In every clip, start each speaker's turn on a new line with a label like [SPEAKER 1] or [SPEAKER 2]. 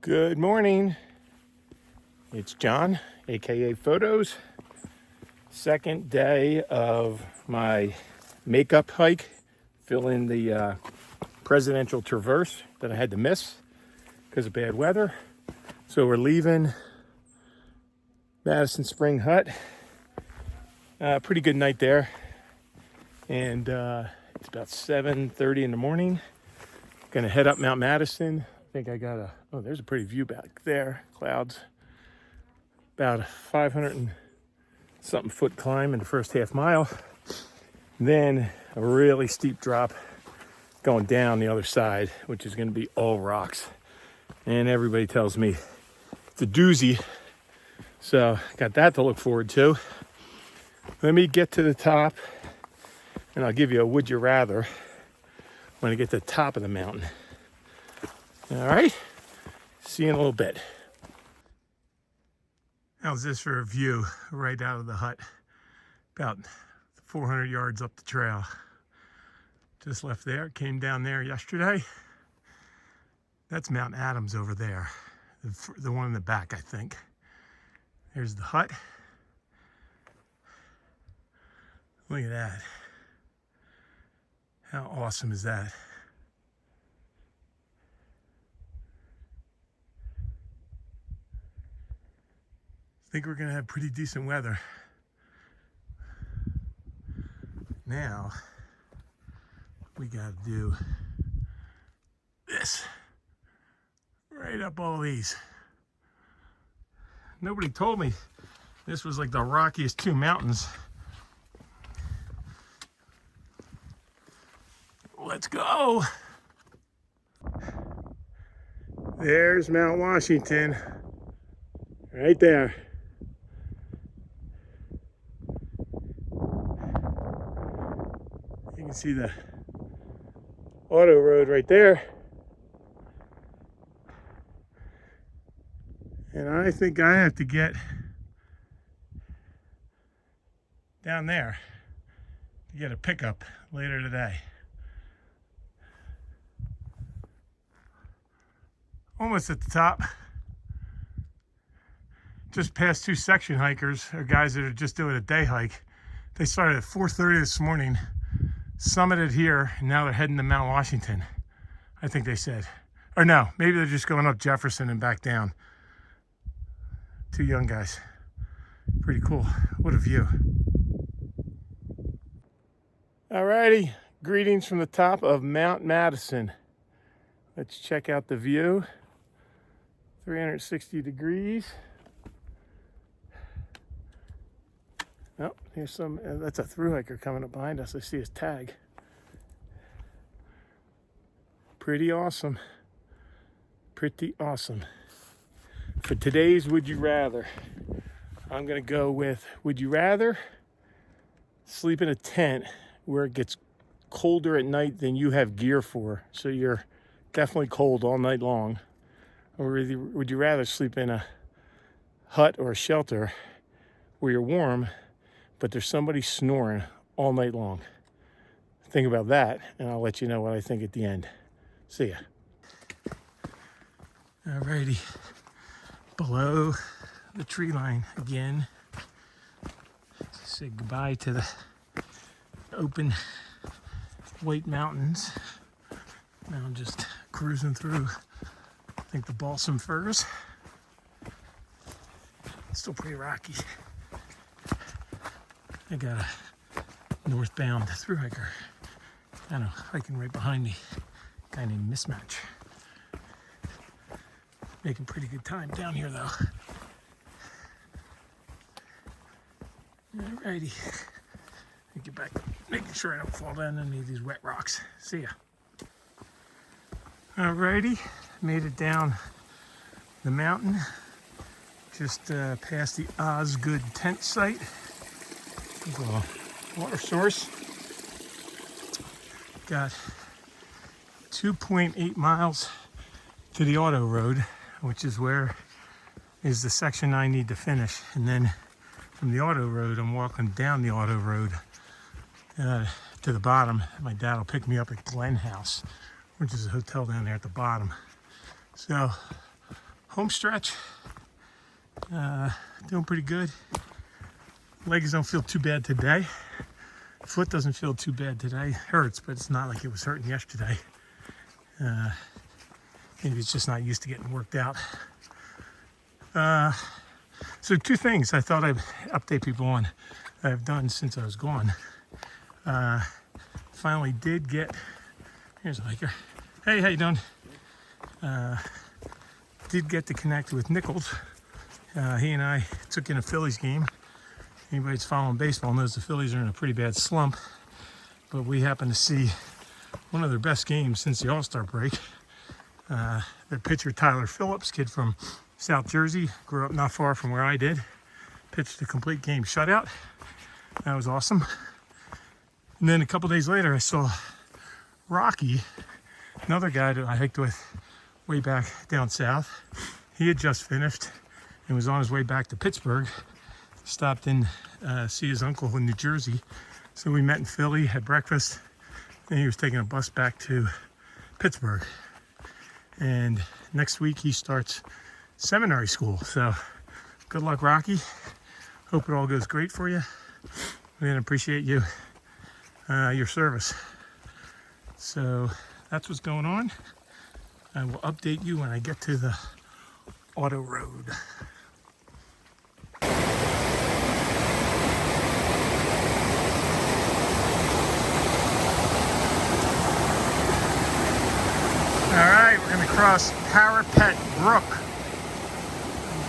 [SPEAKER 1] Good morning. It's John, aka Photos. Second day of my makeup hike, filling the presidential traverse that I had to miss because of bad weather. So we're leaving Madison Spring Hut. Pretty good night there. And it's about 7:30 in the morning. Gonna head up Mount Madison. I think I got there's a pretty view back there. Clouds. About a 500 and something foot climb in the first half mile. Then a really steep drop going down the other side, which is gonna be all rocks. And everybody tells me it's a doozy. So got that to look forward to. Let me get to the top and I'll give you a would you rather when I get to the top of the mountain. All right, see you in a little bit. How's this for a view right out of the hut? About 400 yards up the trail. Just left there, came down there yesterday. That's Mount Adams over there. The one in the back, I think. There's the hut. Look at that. How awesome is that? I think we're gonna have pretty decent weather. Now, we gotta do this. Right up all these. Nobody told me this was like the rockiest two mountains. Let's go. There's Mount Washington, right there. You can see the auto road right there. And I think I have to get down there to get a pickup later today. Almost at the top. Just past two section hikers, or guys that are just doing a day hike. They started at 4:30 this morning, summited here, and now they're heading to Mount Washington, I think they said. Or no, maybe they're just going up Jefferson and back down. Two young guys. Pretty cool. What a view. Alrighty, greetings from the top of Mount Madison. Let's check out the view. 360 degrees. Oh, here's some, that's a thru hiker coming up behind us. I see his tag. Pretty awesome. Pretty awesome. For today's Would You Rather, I'm gonna go with, would you rather sleep in a tent where it gets colder at night than you have gear for, so you're definitely cold all night long, or would you rather sleep in a hut or a shelter where you're warm but there's somebody snoring all night long? Think about that, and I'll let you know what I think at the end. See ya. Alrighty, below the tree line again. Say goodbye to the open white mountains. Now I'm just cruising through, I think, the balsam firs. Still pretty rocky. I got a northbound thru hiker, I don't know, hiking right behind me. A guy named Mismatch. Making pretty good time down here though. Alrighty. Get back, making sure I don't fall down any of these wet rocks. See ya. Alrighty, made it down the mountain. Just past the Osgood tent site. Water source. Got 2.8 miles to the auto road, which is where is the section I need to finish. And then from the auto road, I'm walking down the auto road to the bottom. My dad will pick me up at Glen House, which is a hotel down there at the bottom. So home stretch. Doing pretty good. Legs don't feel too bad today. Foot doesn't feel too bad today. Hurts, but it's not like it was hurting yesterday. Maybe it's just not used to getting worked out. So 2 things I thought I'd update people on that I've done since I was gone. Finally did get, here's a hiker. Hey, how you doing? Did get to connect with Nichols. He and I took in a Phillies game. Anybody that's following baseball knows the Phillies are in a pretty bad slump, but we happened to see one of their best games since the All-Star break. Their pitcher, Tyler Phillips, kid from South Jersey, grew up not far from where I did, pitched a complete game shutout. That was awesome. And then a couple days later, I saw Rocky, another guy that I hiked with way back down south. He had just finished and was on his way back to Pittsburgh. Stopped in see his uncle in New Jersey. So we met in Philly, had breakfast, and he was taking a bus back to Pittsburgh. And next week he starts seminary school. So good luck, Rocky. Hope it all goes great for you. And appreciate you, your service. So that's what's going on. I will update you when I get to the auto road. All right, we're gonna cross Parapet Brook.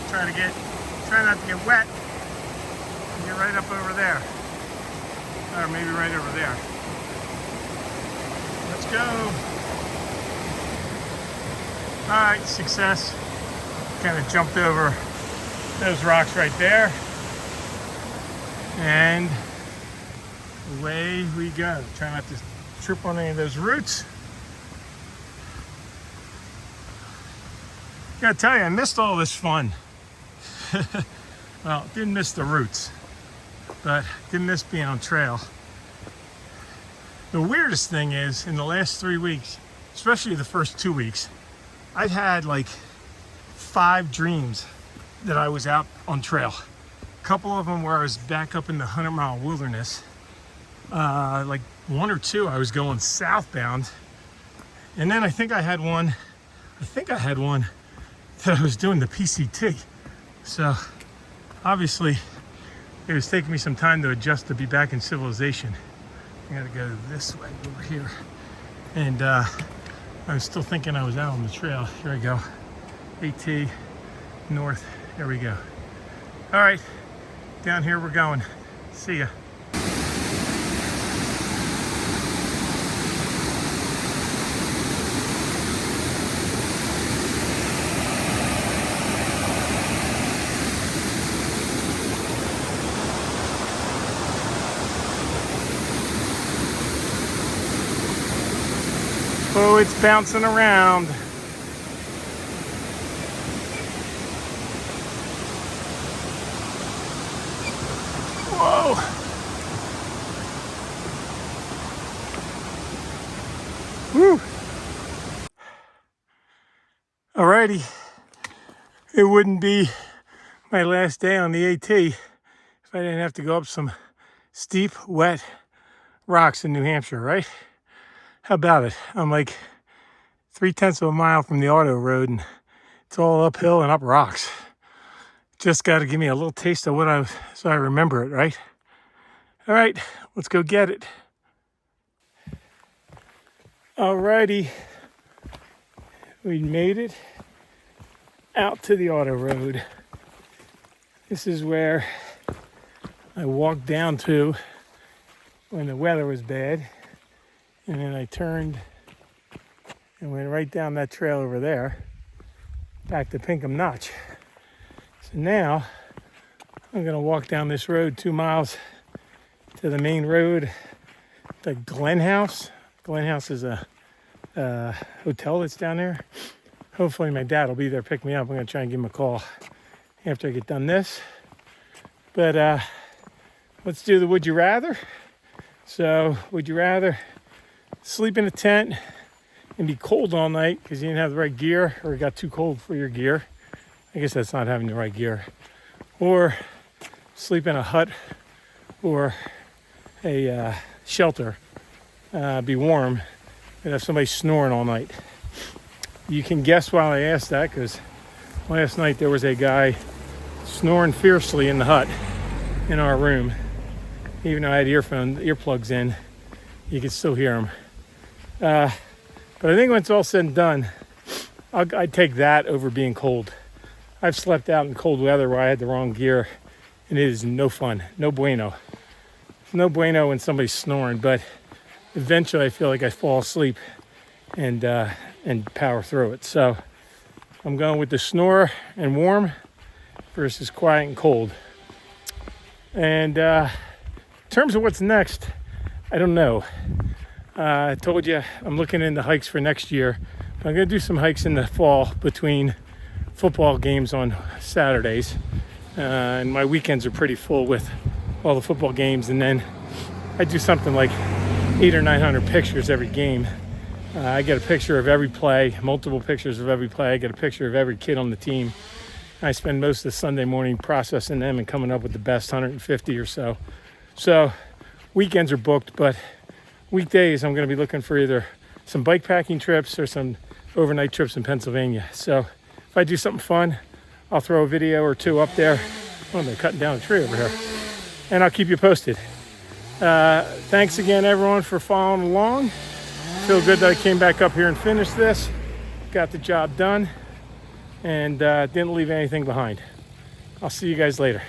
[SPEAKER 1] Try not to get wet. And get right up over there, or maybe right over there. Let's go. All right, success. Kind of jumped over those rocks right there, and away we go. Try not to trip on any of those roots. Gotta tell you, I missed all this fun. Well, didn't miss the roots, but didn't miss being on trail. The weirdest thing is, in the last 3 weeks, especially the first 2 weeks, I've had like 5 dreams that I was out on trail. A couple of them where I was back up in the 100-mile wilderness. Like 1 or 2, I was going southbound. And then I think I had one that I was doing the PCT. So obviously it was taking me some time to adjust to be back in civilization. I gotta go this way over here. And I was still thinking I was out on the trail. Here I go. AT north. There we go. All right, down here we're going. See ya. Oh, it's bouncing around. Whoa. Woo. Alrighty. It wouldn't be my last day on the AT if I didn't have to go up some steep, wet rocks in New Hampshire, right? How about it? I'm like 3/10 of a mile from the auto road and it's all uphill and up rocks. Just got to give me a little taste of so I remember it, right? All right, let's go get it. Alrighty, we made it out to the auto road. This is where I walked down to when the weather was bad. And then I turned and went right down that trail over there, back to Pinkham Notch. So now I'm gonna walk down this road 2 miles to the main road, the Glen House. Glen House is a hotel that's down there. Hopefully my dad will be there to pick me up. I'm gonna try and give him a call after I get done this. But let's do the would you rather. So would you rather sleep in a tent and be cold all night because you didn't have the right gear or it got too cold for your gear, I guess that's not having the right gear. Or sleep in a hut or a shelter, be warm, and have somebody snoring all night. You can guess why I asked that, because last night there was a guy snoring fiercely in the hut in our room. Even though I had earplugs in, you could still hear him. But I think when it's all said and done, I'd take that over being cold. I've slept out in cold weather where I had the wrong gear, and it is no fun, no bueno. It's no bueno when somebody's snoring, but eventually I feel like I fall asleep and power through it. So I'm going with the snore and warm versus quiet and cold. And in terms of what's next, I don't know. I told you I'm looking into hikes for next year. I'm going to do some hikes in the fall between football games on Saturdays. And my weekends are pretty full with all the football games. And then I do something like 800 or 900 pictures every game. I get a picture of every play, multiple pictures of every play. I get a picture of every kid on the team. I spend most of the Sunday morning processing them and coming up with the best 150 or so. So weekends are booked, but weekdays I'm going to be looking for either some bike packing trips or some overnight trips in Pennsylvania. So if I do something fun, I'll throw a video or two up there. Oh, they're cutting down a tree over here. And I'll keep you posted. Thanks again, everyone, for following along. Feel good that I came back up here and finished this. Got the job done and didn't leave anything behind. I'll see you guys later.